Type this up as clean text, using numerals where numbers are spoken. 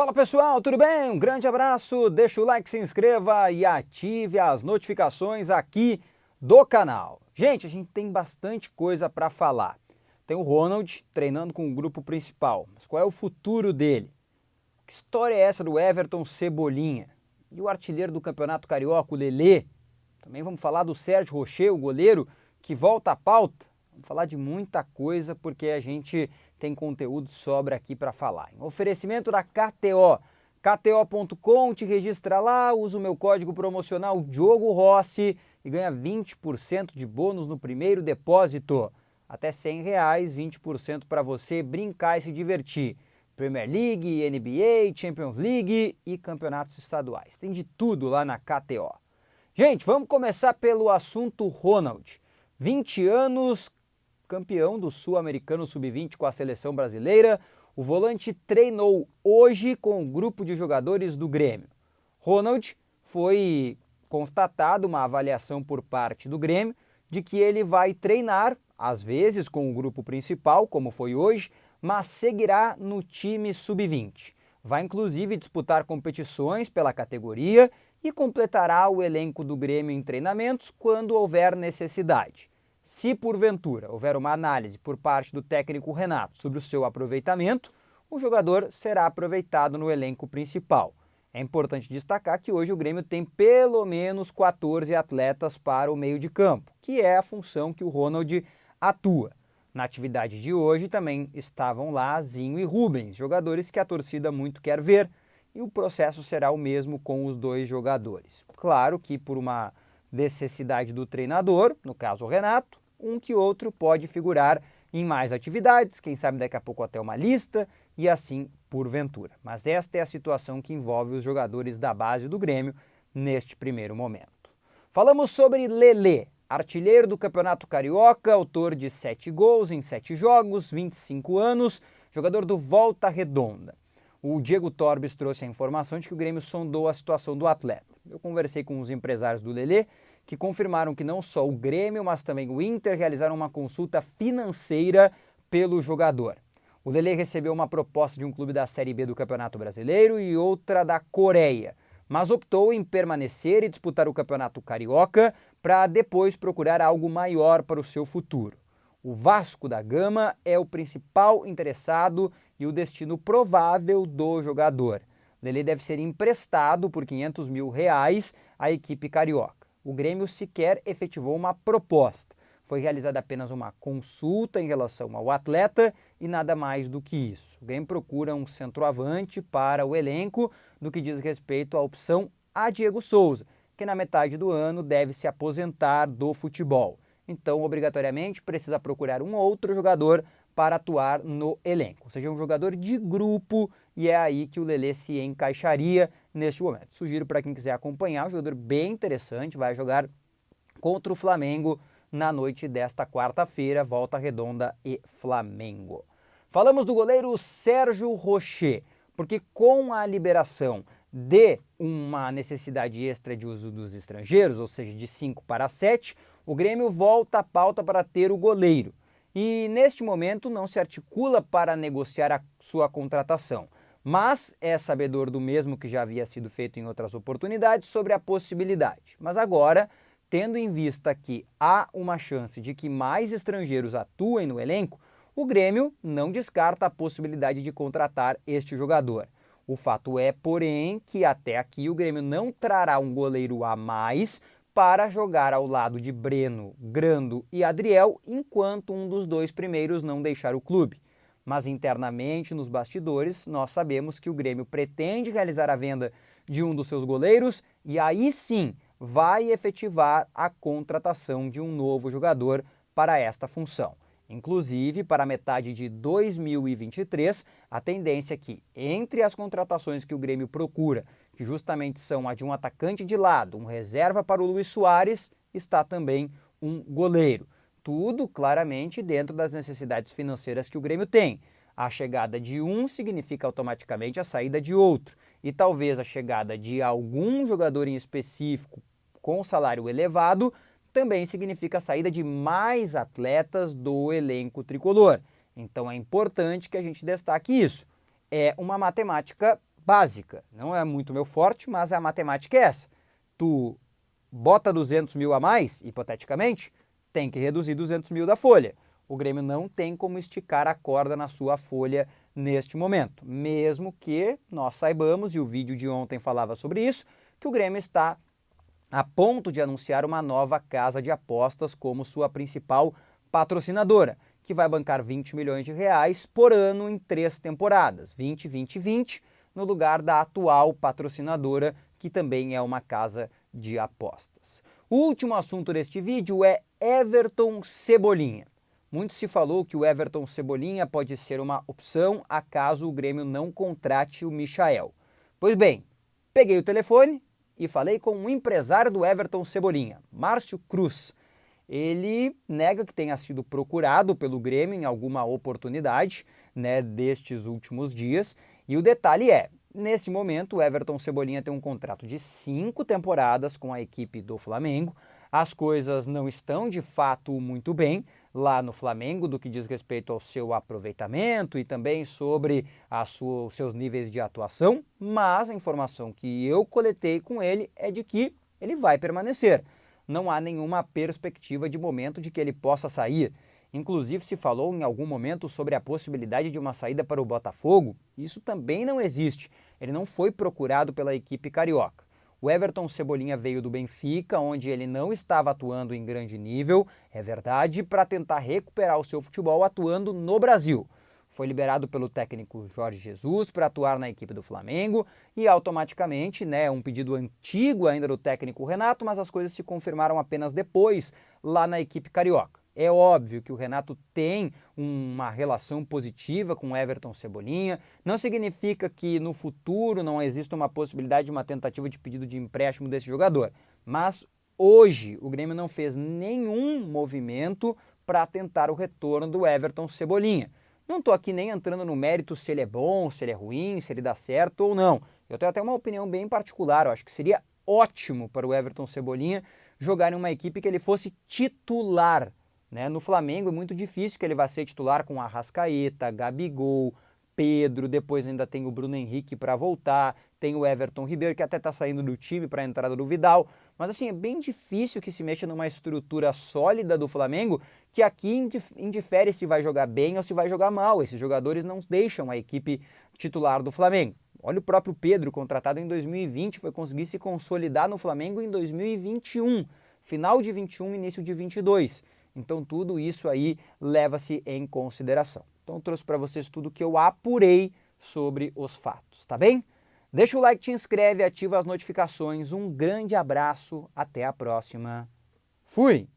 Fala pessoal, tudo bem? Um grande abraço, deixa o like, se inscreva e ative as notificações aqui do canal. Gente, a gente tem bastante coisa para falar. Tem o Ronald treinando com o grupo principal, mas qual é o futuro dele? Que história é essa do Everton Cebolinha? E o artilheiro do Campeonato Carioca, o Lelê? Também vamos falar do Sérgio Rocher, o goleiro, que volta à pauta. Vamos falar de muita coisa porque a gente tem conteúdo de sobra aqui para falar. Em oferecimento da KTO. KTO.com, te registra lá, usa o meu código promocional Diogo Rossi e ganha 20% de bônus no primeiro depósito. Até R$100, 20% para você brincar e se divertir. Premier League, NBA, Champions League e campeonatos estaduais. Tem de tudo lá na KTO. Gente, vamos começar pelo assunto Ronald. 20 anos, campeão do Sul-Americano Sub-20 com a seleção brasileira. O volante treinou hoje com o grupo de jogadores do Grêmio. Ronald foi constatado uma avaliação por parte do Grêmio de que ele vai treinar, às vezes com o grupo principal, como foi hoje, mas seguirá no time Sub-20. Vai inclusive disputar competições pela categoria e completará o elenco do Grêmio em treinamentos quando houver necessidade. Se porventura houver uma análise por parte do técnico Renato sobre o seu aproveitamento, o jogador será aproveitado no elenco principal. É importante destacar que hoje o Grêmio tem pelo menos 14 atletas para o meio de campo, que é a função que o Ronald atua. Na atividade de hoje também estavam lá Zinho e Rubens, jogadores que a torcida muito quer ver, e o processo será o mesmo com os dois jogadores. Claro que por uma necessidade do treinador, no caso o Renato, um que outro pode figurar em mais atividades, quem sabe daqui a pouco até uma lista e assim porventura. Mas esta é a situação que envolve os jogadores da base do Grêmio neste primeiro momento. Falamos sobre Lelê, artilheiro do Campeonato Carioca, autor de 7 gols em 7 jogos, 25 anos, jogador do Volta Redonda. O Diego Torbes trouxe a informação de que o Grêmio sondou a situação do atleta. Eu conversei com os empresários do Lelê, que confirmaram que não só o Grêmio, mas também o Inter realizaram uma consulta financeira pelo jogador. O Lelê recebeu uma proposta de um clube da Série B do Campeonato Brasileiro e outra da Coreia, mas optou em permanecer e disputar o Campeonato Carioca para depois procurar algo maior para o seu futuro. O Vasco da Gama é o principal interessado e o destino provável do jogador. Lelê deve ser emprestado por R$500 mil à equipe carioca. O Grêmio sequer efetivou uma proposta. Foi realizada apenas uma consulta em relação ao atleta e nada mais do que isso. O Grêmio procura um centroavante para o elenco no que diz respeito à opção a Diego Souza, que na metade do ano deve se aposentar do futebol. Então, obrigatoriamente, precisa procurar um outro jogador para atuar no elenco, ou seja, um jogador de grupo, e é aí que o Lelê se encaixaria neste momento. Sugiro para quem quiser acompanhar, um jogador bem interessante, vai jogar contra o Flamengo na noite desta quarta-feira, Volta Redonda e Flamengo. Falamos do goleiro Sérgio Rocher, porque com a liberação de uma necessidade extra de uso dos estrangeiros, ou seja, de 5 para 7, o Grêmio volta à pauta para ter o goleiro. E neste momento não se articula para negociar a sua contratação, mas é sabedor do mesmo que já havia sido feito em outras oportunidades sobre a possibilidade. Mas agora, tendo em vista que há uma chance de que mais estrangeiros atuem no elenco, o Grêmio não descarta a possibilidade de contratar este jogador. O fato é, porém, que até aqui o Grêmio não trará um goleiro a mais para jogar ao lado de Breno, Grando e Adriel, enquanto um dos dois primeiros não deixar o clube. Mas internamente, nos bastidores, nós sabemos que o Grêmio pretende realizar a venda de um dos seus goleiros e aí sim vai efetivar a contratação de um novo jogador para esta função. Inclusive, para a metade de 2023, a tendência é que, entre as contratações que o Grêmio procura, que justamente são a de um atacante de lado, um reserva para o Luis Soares, está também um goleiro. Tudo claramente dentro das necessidades financeiras que o Grêmio tem. A chegada de um significa automaticamente a saída de outro. E talvez a chegada de algum jogador em específico com salário elevado também significa a saída de mais atletas do elenco tricolor. Então é importante que a gente destaque isso. É uma matemática básica. Não é muito meu forte, mas a matemática é essa. Tu bota 200 mil a mais, hipoteticamente, tem que reduzir 200 mil da folha. O Grêmio não tem como esticar a corda na sua folha neste momento. Mesmo que nós saibamos, e o vídeo de ontem falava sobre isso, que o Grêmio está a ponto de anunciar uma nova casa de apostas como sua principal patrocinadora, que vai bancar 20 milhões de reais por ano em 3 temporadas, 20, 20 e 20, no lugar da atual patrocinadora, que também é uma casa de apostas. O último assunto deste vídeo é Everton Cebolinha. Muito se falou que o Everton Cebolinha pode ser uma opção acaso o Grêmio não contrate o Michael. Pois bem, peguei o telefone e falei com um empresário do Everton Cebolinha, Márcio Cruz. Ele nega que tenha sido procurado pelo Grêmio em alguma oportunidade, destes últimos dias. E o detalhe é, nesse momento o Everton Cebolinha tem um contrato de 5 temporadas com a equipe do Flamengo. As coisas não estão de fato muito bem lá no Flamengo do que diz respeito ao seu aproveitamento e também sobre os seus níveis de atuação, mas a informação que eu coletei com ele é de que ele vai permanecer. Não há nenhuma perspectiva de momento de que ele possa sair. Inclusive se falou em algum momento sobre a possibilidade de uma saída para o Botafogo. Isso também não existe. Ele não foi procurado pela equipe carioca. O Everton Cebolinha veio do Benfica, onde ele não estava atuando em grande nível, é verdade, para tentar recuperar o seu futebol atuando no Brasil. Foi liberado pelo técnico Jorge Jesus para atuar na equipe do Flamengo e automaticamente, um pedido antigo ainda do técnico Renato, mas as coisas se confirmaram apenas depois lá na equipe carioca. É óbvio que o Renato tem uma relação positiva com o Everton Cebolinha, não significa que no futuro não exista uma possibilidade de uma tentativa de pedido de empréstimo desse jogador, mas hoje o Grêmio não fez nenhum movimento para tentar o retorno do Everton Cebolinha. Não estou aqui nem entrando no mérito se ele é bom, se ele é ruim, se ele dá certo ou não. Eu tenho até uma opinião bem particular, eu acho que seria ótimo para o Everton Cebolinha jogar em uma equipe que ele fosse titular. No Flamengo é muito difícil que ele vá ser titular com Arrascaeta, Gabigol, Pedro, depois ainda tem o Bruno Henrique para voltar, tem o Everton Ribeiro que até está saindo do time para a entrada do Vidal, mas assim, é bem difícil que se mexa numa estrutura sólida do Flamengo que aqui indifere se vai jogar bem ou se vai jogar mal. Esses jogadores não deixam a equipe titular do Flamengo. Olha o próprio Pedro, contratado em 2020, foi conseguir se consolidar no Flamengo em 2021, final de 21, início de 22. Então tudo isso aí leva-se em consideração. Então eu trouxe para vocês tudo que eu apurei sobre os fatos, tá bem? Deixa o like, te inscreve, ativa as notificações. Um grande abraço, até a próxima. Fui!